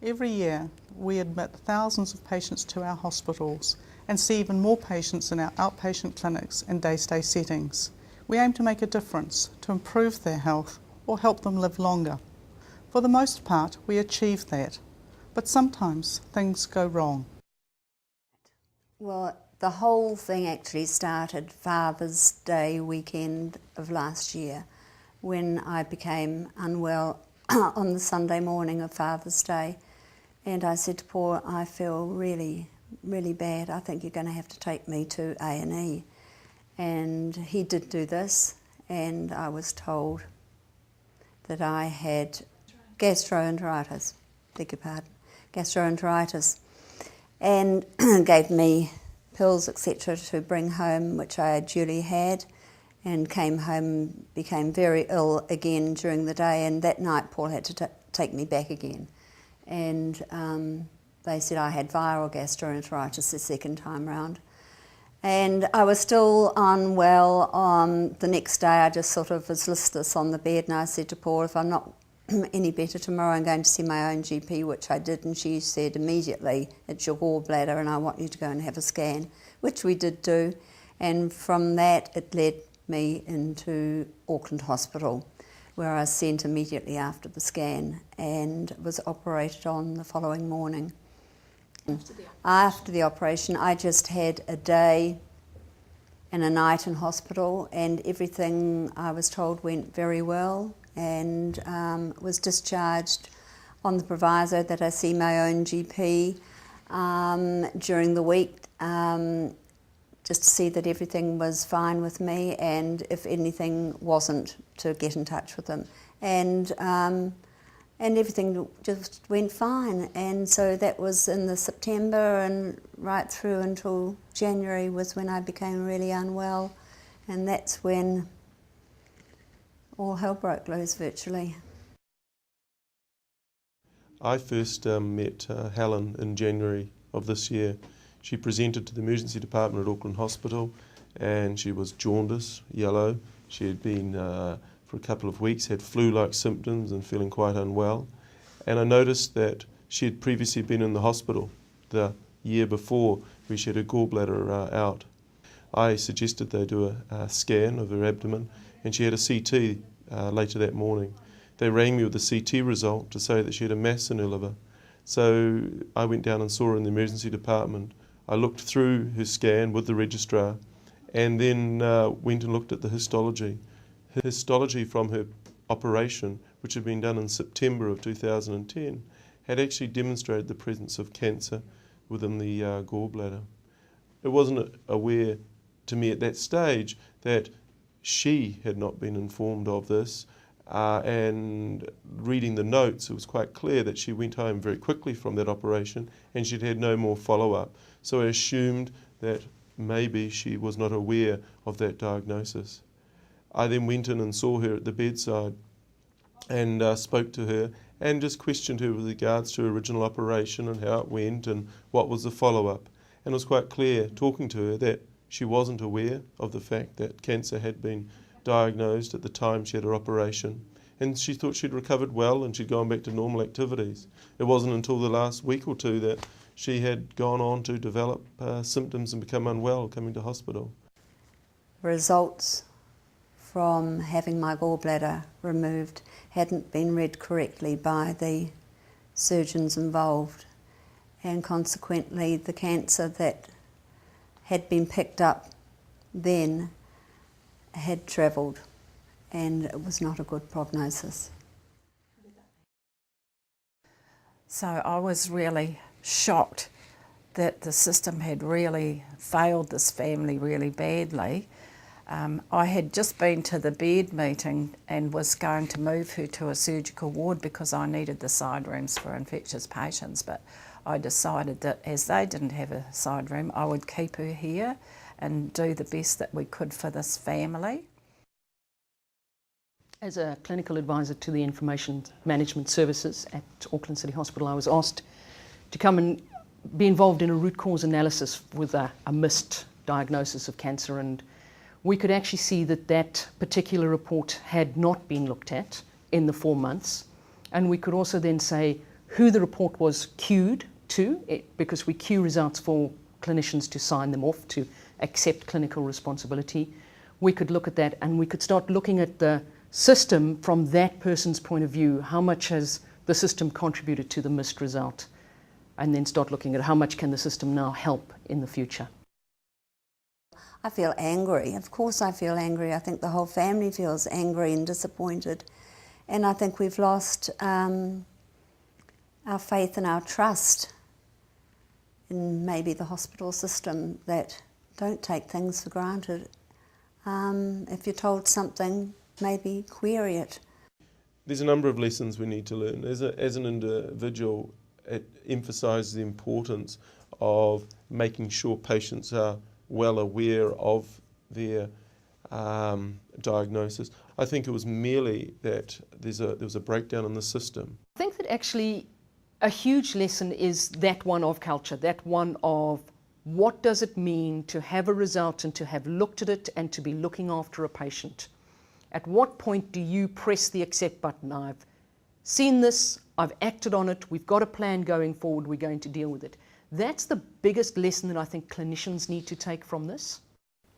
Every year, we admit thousands of patients to our hospitals and see even more patients in our outpatient clinics and day-stay settings. We aim to make a difference, to improve their health or help them live longer. For the most part, we achieve that, but sometimes things go wrong. Well, the whole thing actually started Father's Day weekend of last year, when I became unwell on the Sunday morning of Father's Day. And I said to Paul, I feel really, really bad. I think you're going to have to take me to A&E. And he did do this, and I was told that I had gastroenteritis, beg your pardon, gastroenteritis, and gave me pills, etc., to bring home, which I duly had, and came home, became very ill again during the day, and that night Paul had to take me back again. And they said I had viral gastroenteritis the second time round. And I was still unwell. The next day I just sort of was listless on the bed, and I said to Paul, if I'm not any better tomorrow, I'm going to see my own GP, which I did, and she said immediately, it's your gallbladder and I want you to go and have a scan, which we did do. And from that it led me into Auckland Hospital, where I was sent immediately after the scan and was operated on the following morning. After the operation, I just had a day and a night in hospital, and everything I was told went very well, and was discharged on the proviso that I see my own GP during the week, just to see that everything was fine with me, and if anything wasn't, to get in touch with them. And everything just went fine. And so that was in the September, and right through until January was when I became really unwell. And that's when all hell broke loose, virtually. I first met Helen in January of this year. She presented to the emergency department at Auckland Hospital, and she was jaundice, yellow. She had been, for a couple of weeks, had flu-like symptoms and feeling quite unwell. And I noticed that she had previously been in the hospital the year before, where she had her gallbladder out. I suggested they do a scan of her abdomen, and she had a CT later that morning. They rang me with the CT result to say that she had a mass in her liver. So I went down and saw her in the emergency department. I looked through her scan with the registrar, and then went and looked at the histology. Her histology from her operation, which had been done in September of 2010, had actually demonstrated the presence of cancer within the gallbladder. It wasn't aware to me at that stage that she had not been informed of this, and reading the notes, it was quite clear that she went home very quickly from that operation and she'd had no more follow-up. So I assumed that maybe she was not aware of that diagnosis. I then went in and saw her at the bedside and spoke to her and just questioned her with regards to her original operation and how it went and what was the follow-up. And it was quite clear, talking to her, that she wasn't aware of the fact that cancer had been diagnosed at the time she had her operation, and she thought she'd recovered well and she'd gone back to normal activities. It wasn't until the last week or two that she had gone on to develop symptoms and become unwell, coming to hospital. Results from having my gallbladder removed hadn't been read correctly by the surgeons involved, and consequently the cancer that had been picked up then had travelled, and it was not a good prognosis. So I was really shocked that the system had really failed this family really badly. I had just been to the bed meeting and was going to move her to a surgical ward because I needed the side rooms for infectious patients, but I decided that as they didn't have a side room, I would keep her here and do the best that we could for this family. As a clinical advisor to the Information Management Services at Auckland City Hospital, I was asked to come and be involved in a root cause analysis with a missed diagnosis of cancer, and we could actually see that that particular report had not been looked at in the 4 months, and we could also then say who the report was queued to, because we queue results for clinicians to sign them off, to accept clinical responsibility. We could look at that and we could start looking at the system from that person's point of view. How much has the system contributed to the missed result? And then start looking at how much can the system now help in the future. I feel angry. Of course I feel angry. I think the whole family feels angry and disappointed. And I think we've lost our faith and our trust in maybe the hospital system, that don't take things for granted. If you're told something, maybe query it. There's a number of lessons we need to learn. As an individual, it emphasises the importance of making sure patients are well aware of their diagnosis. I think it was merely that there was a breakdown in the system. I think that actually a huge lesson is that one of culture, that one of what does it mean to have a result and to have looked at it and to be looking after a patient. At what point do you press the accept button? I've seen this, I've acted on it, we've got a plan going forward, we're going to deal with it. That's the biggest lesson that I think clinicians need to take from this.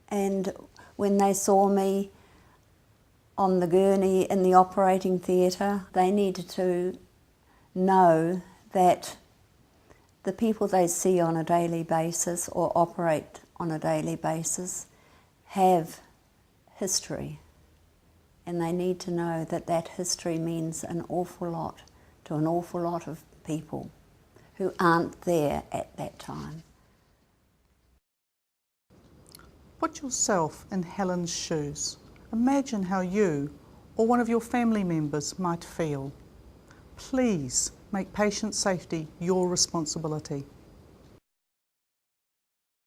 And when they saw me on the gurney in the operating theatre, they needed to know that the people they see on a daily basis or operate on a daily basis have history. And they need to know that that history means an awful lot to an awful lot of people who aren't there at that time. Put yourself in Helen's shoes. Imagine how you or one of your family members might feel. Please make patient safety your responsibility.